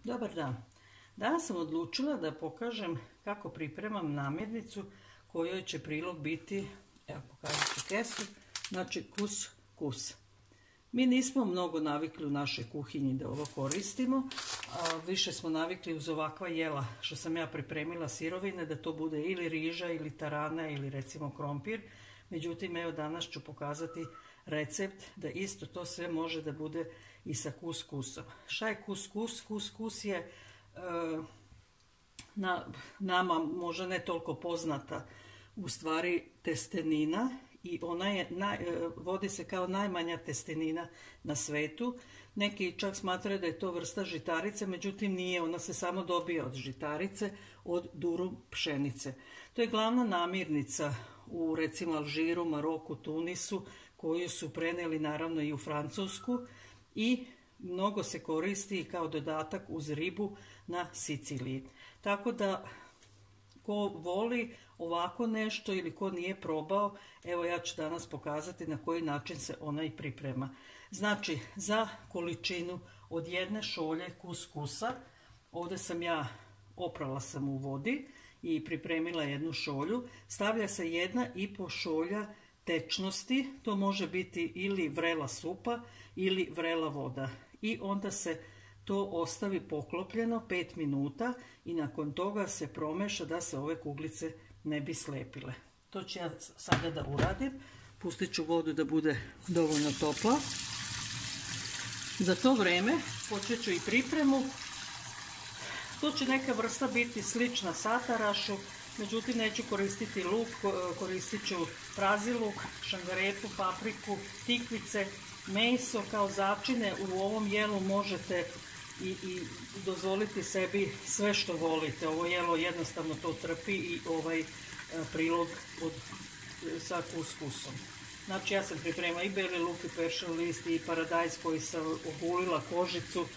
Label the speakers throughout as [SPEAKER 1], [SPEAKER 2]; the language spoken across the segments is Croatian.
[SPEAKER 1] Dobar dan. Danas sam odlučila da pokažem kako pripremam namirnicu kojoj će prilog biti, evo pokazat ću kesu, znači kus. Mi nismo mnogo navikli u našoj kuhinji da ovo koristimo, a više smo navikli uz ovakva jela što sam ja pripremila sirovine da to bude ili riža ili tarana ili recimo krompir. Međutim, evo danas ću pokazati recept da isto to sve može da bude i sa kuskusom. Šta je kuskus? Kuskus je nama možda ne toliko poznata u stvari testenina i ona je vodi se kao najmanja testenina na svetu. Neki čak smatraju da je to vrsta žitarice, međutim nije, ona se samo dobija od žitarice, od durum pšenice. To je glavna namirnica u recimo Alžiru, Maroku, Tunisu, koju su prenijeli naravno i u Francusku i mnogo se koristi kao dodatak uz ribu na Siciliji. Tako da ko voli ovako nešto ili ko nije probao, evo ja ću danas pokazati na koji način se ona i priprema. Znači za količinu od 1 šolje kuskusa, ovdje sam ja oprala sam u vodi i pripremila 1 šolju, stavlja se 1,5 šolja tečnosti, to može biti ili vrela supa ili vrela voda i onda se to ostavi poklopljeno 5 minuta i nakon toga se promeša da se ove kuglice ne bi slepile. To ću ja sada da uradim. Pustit ću vodu da bude dovoljno topla. Za to vreme počet ću i pripremu. To će neka vrsta biti slična satarašu, međutim neću koristiti luk, koristit ću prazi luk, šangarepu, papriku, tikvice, meso kao začine. U ovom jelu možete i dozvoliti sebi sve što volite. Ovo jelo jednostavno to trpi i ovaj prilog sa kuskusom. Znači ja sam pripremila i beli luk i peršin list i paradajz koji sam ogulila kožicu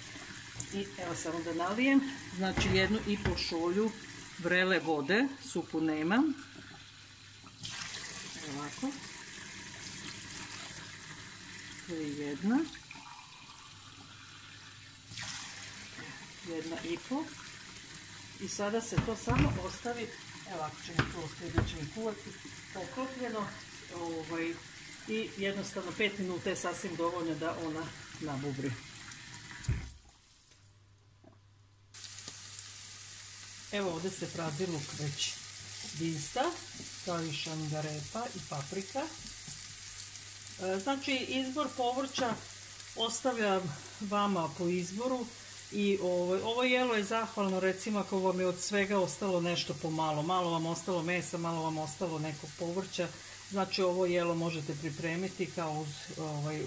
[SPEAKER 1] i evo samo da nalijem. Znači 1,5 šolju vrele vode, supu nemam. Ovako. To je 1,5 i sada se to samo ostavi, evo ako ćemo to ostaviti da ćemo kuvati poklopljeno i jednostavno 5 minuta je sasvim dovoljno da ona nabubri. Evo ovdje se prazi luk već dista, kao i šangarepa i paprika. Znači izbor povrća ostavljam vama po izboru i ovo jelo je zahvalno recimo ako vam je od svega ostalo nešto po malo. Malo vam ostalo mesa, malo vam ostalo nekog povrća. Znači ovo jelo možete pripremiti kao uz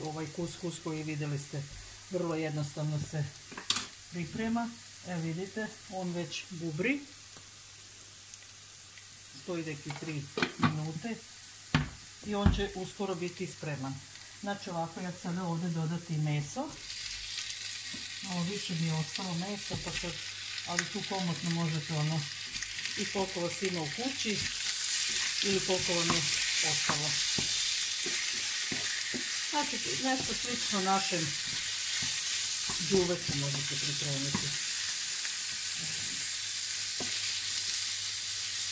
[SPEAKER 1] ovaj kuskus koji vidjeli ste vrlo jednostavno se priprema. Evo vidite, on već bubri. Stoji neki 3 minute i on će uskoro biti spreman. Znači ovako ja sada ovdje dodati meso. Ovo više mi je ostalo mesa, pa sad, ali tu komotno možete ono i koliko vas ima u kući ili koliko vam je ostalo. Znači nešto slično našem đuvetu možete pripremiti.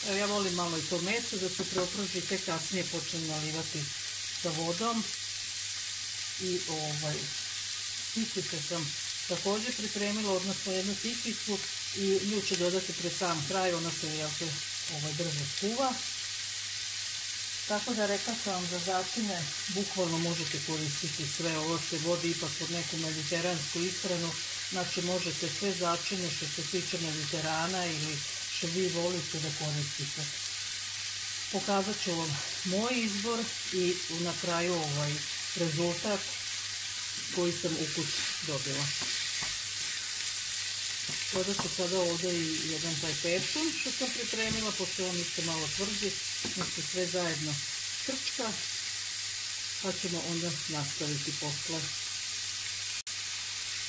[SPEAKER 1] Evo ja volim malo i to meso da se preopraži, te kasnije počnem nalivati sa vodom. I tikvice sam također pripremila, odnosno 1 tikvicu i nju ću dodati pred sam kraj, ona se brzo skuva. Tako da rekla sam vam za začine, bukvalno možete koristiti sve, ovo se vodi ipak pod neku mediteransku ishranu, znači možete sve začine što se tiče Mediterana ili što vi volite da koristite. Pokazat ću vam moj izbor i na kraju rezultat koji sam ukus dobila. Dodat ću sada ovdje i jedan taj peršun što sam pripremila, pošto on isto malo tvrdi, znači sve zajedno krčka, pa ćemo onda nastaviti posle.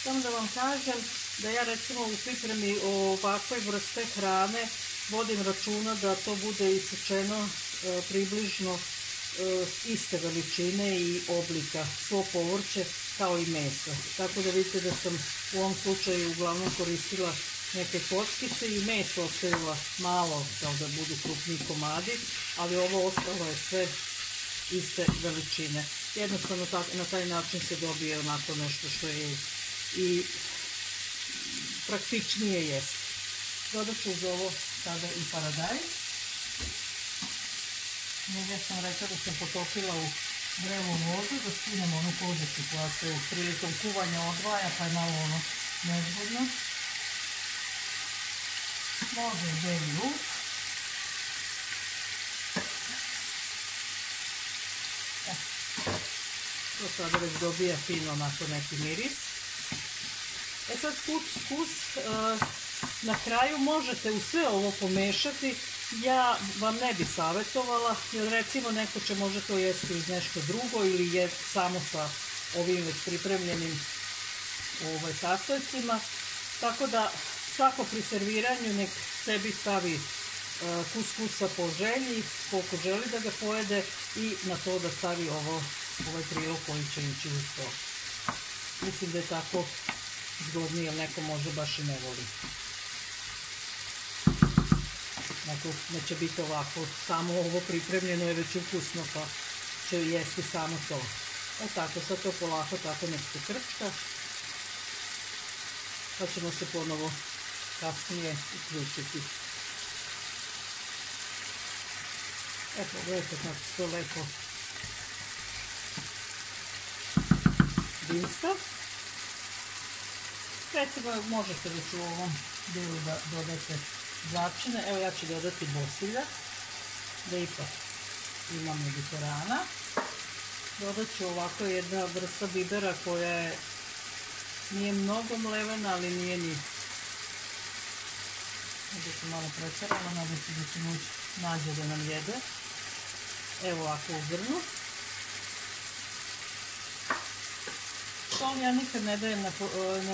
[SPEAKER 1] Samo da vam kažem da ja recimo u pripremi ovakve vrste hrane vodim računa da to bude isečeno približno iste veličine i oblika, svo povrće kao i meso. Tako da vidite da sam u ovom slučaju uglavnom koristila neke kockice i meso ostavila malo kao da budu krupniji komadi, ali ovo ostalo je sve iste veličine. Jednostavno na taj način se dobije onako nešto što je i praktičnije jesti. Dodat ću uz ovo sada i paradajz. Njega sam rekla da sam potopila u vrelu vodu, da skinem onu kožicu koja se prilikom kuvanja odvaja, pa je malo ono nezgodno. Može i beli luk. To sada već dobija fino onako neki miris. Sad kus, na kraju možete u sve ovo pomešati. Ja vam ne bi savjetovala, jer recimo neko će može to jesti uz nešto drugo ili je samo sa ovim već pripremljenim sastojcima. Tako da svako pri serviranju nek sebi stavi kuskusa po želji, koliko želi da ga pojede i na to da stavi ovaj prilog koji će ići uz to. Mislim da je tako zgodnije, jer neko može baš i ne voli. Dakle, neće biti ovako, samo ovo pripremljeno je već ukusno, pa će jesti samo to. Tako, sad to polako tako nek se krčka. Pa ćemo se ponovo kasnije uključiti. Gledajte kako se to lepo dinsta. Recimo, možete već u ovom dijelu da dodate začine. Evo ja ću dodati bosilja, da ipak imam mediterana. Dodat ću ovako jedna vrsta bibera koja nije mnogo mlevena, ali nije ni... Ovdje sam malo precarala, nadam se da će moći nađe da nam jede. Evo ovako u zrnu. Sol ja nikad ne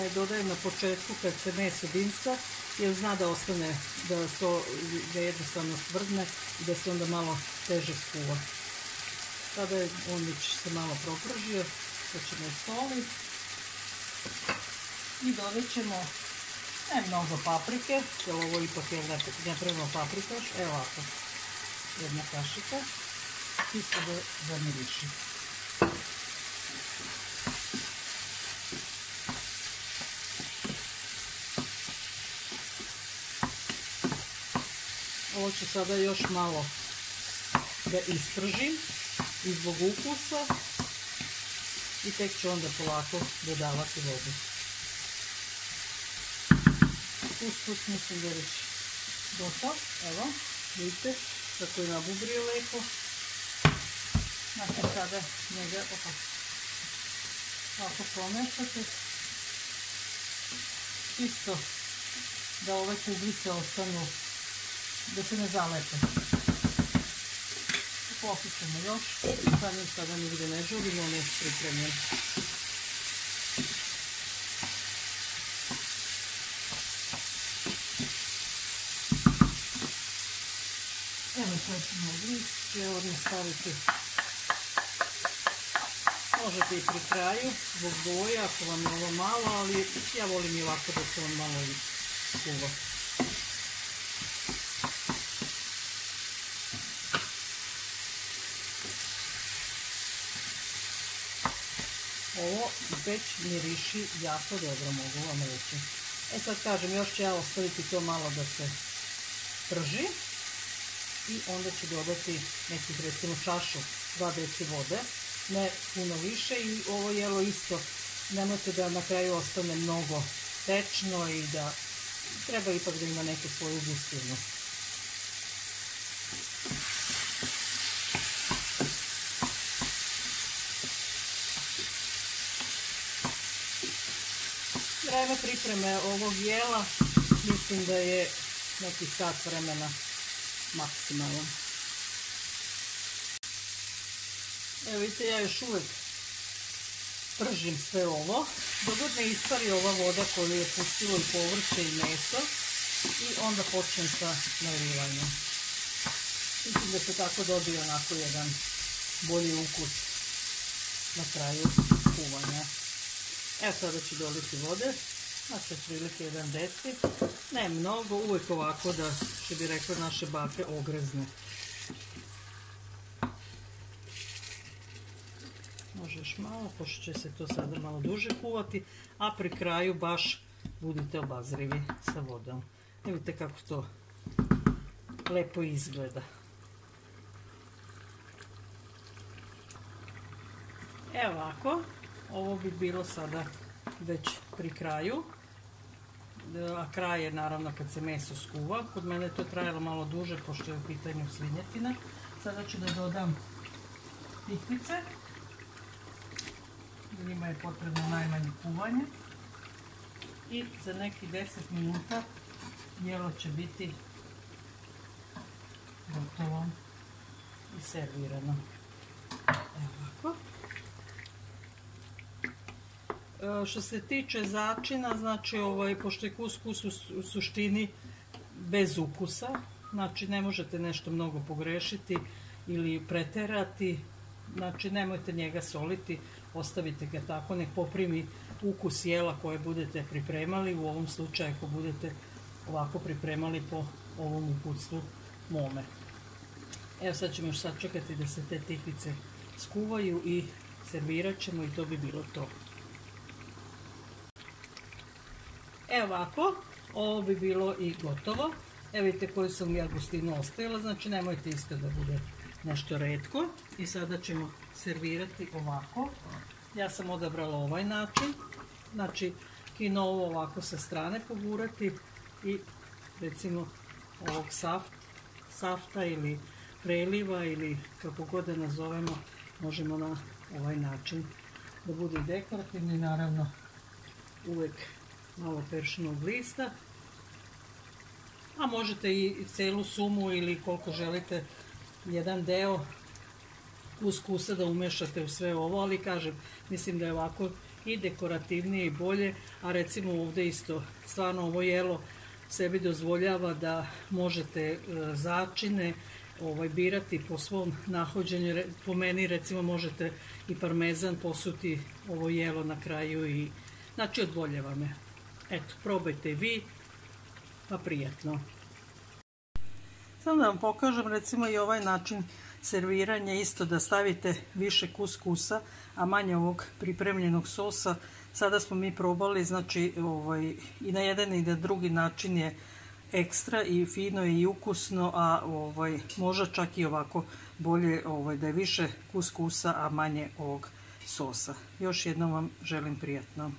[SPEAKER 1] dodajem na početku kad se meso dinsta, jer zna da ostane, da jednostavno stvrdne i da se onda malo teže skuva. Sada je on već se malo propržio, sad ćemo soli i dodat ćemo ne mnogo paprike, jer ovo ipak je nepremno paprikaš, evo ovako, jedna kašika, čisto da miriši. Ovo ću sada još malo da ispržim i zbog ukusa i tek ću onda polako dodavati vodu. Usput mislim da je već gotov. Evo, vidite kako je nabubrio lepo. Znači sada njega ovako pomešate. Čisto da ove kuglice ostanu, da se ne zalepe. Popit ćemo još, pa mi sada nigde ne žurimo, on je pripremljen. Evo sad ćemo lišće, odmah staviti. Možete i pri kraju, zbog boja, ako vam je ovo malo, ali ja volim i ovako da se on malo i kuva. Ovo već miriši jako dobro, mogu vam reći. Sad kažem, još ću ja ostaviti to malo da se prži i onda ću dodati nekih recimo čašu, 2 deci vode, ne puno više i ovo jelo isto, nemojte da na kraju ostane mnogo tečno i da treba ipak da ima neku svoju gustinu. Vreme pripreme ovog jela mislim da je neki sat vremena maksimalno. Evo vidite, ja još uvijek pržim sve ovo, dok god ne ispari ova voda koju je pustilo i povrće i meso i onda počnem sa nalivanjem. Mislim da se tako dobije onako jedan bolji ukus na kraju kuvanja. Evo sada ću doliti vode, znači prilike 1 deci, ne mnogo, uvijek ovako da, što bi rekao naše bake, ogrezne. Možeš malo, pošto će se to sada malo duže kuvati, a pri kraju baš budite obazrivi sa vodom. Vidite kako to lepo izgleda. Evo ovako, ovo bi bilo sada već pri kraju, a kraj je naravno kad se meso skuva. Kod mene je to trajalo malo duže pošto je u pitanju svinjetina. Sada ću da dodam tikvice, njima je potrebno najmanje kuvanje i za neki 10 minuta jelo će biti gotovo i servirano. Evo ovako. Što se tiče začina, znači pošto je kuskus u suštini bez ukusa, znači ne možete nešto mnogo pogrešiti ili preterati, znači nemojte njega soliti, ostavite ga tako, nek poprimi ukus jela koje budete pripremali, u ovom slučaju ako budete ovako pripremali po ovom uputstvu mome. Evo sad ćemo još sačekati da se te tikvice skuvaju i servirat ćemo i to bi bilo to. Evo ovako, ovo bi bilo i gotovo. Evo vidite koju sam ja gustinu ostavila, znači nemojte isto da bude nešto retko. I sada ćemo servirati ovako. Ja sam odabrala ovaj način, znači kinovu ovako sa strane pogurati i recimo ovog safta ili preliva ili kako god da nazovemo, možemo na ovaj način da bude dekorativni, naravno uvijek malo peršinog lista, a možete i celu sumu ili koliko želite jedan deo kuskusa da umešate u sve ovo, ali kažem, mislim da je ovako i dekorativnije i bolje, a recimo ovdje isto, stvarno ovo jelo sebi dozvoljava da možete začine birati po svom nahođenju. Po meni recimo možete i parmezan posuti ovo jelo na kraju i znači odvoljava me. Eto, probajte vi, pa prijatno. Samo da vam pokažem recimo i ovaj način serviranja, isto da stavite više kuskusa, a manje ovog pripremljenog sosa. Sada smo mi probali, znači i na jedan i na drugi način je ekstra i fino i ukusno, a možda čak i ovako bolje da je više kuskusa, a manje ovog sosa. Još jednom vam želim prijatno.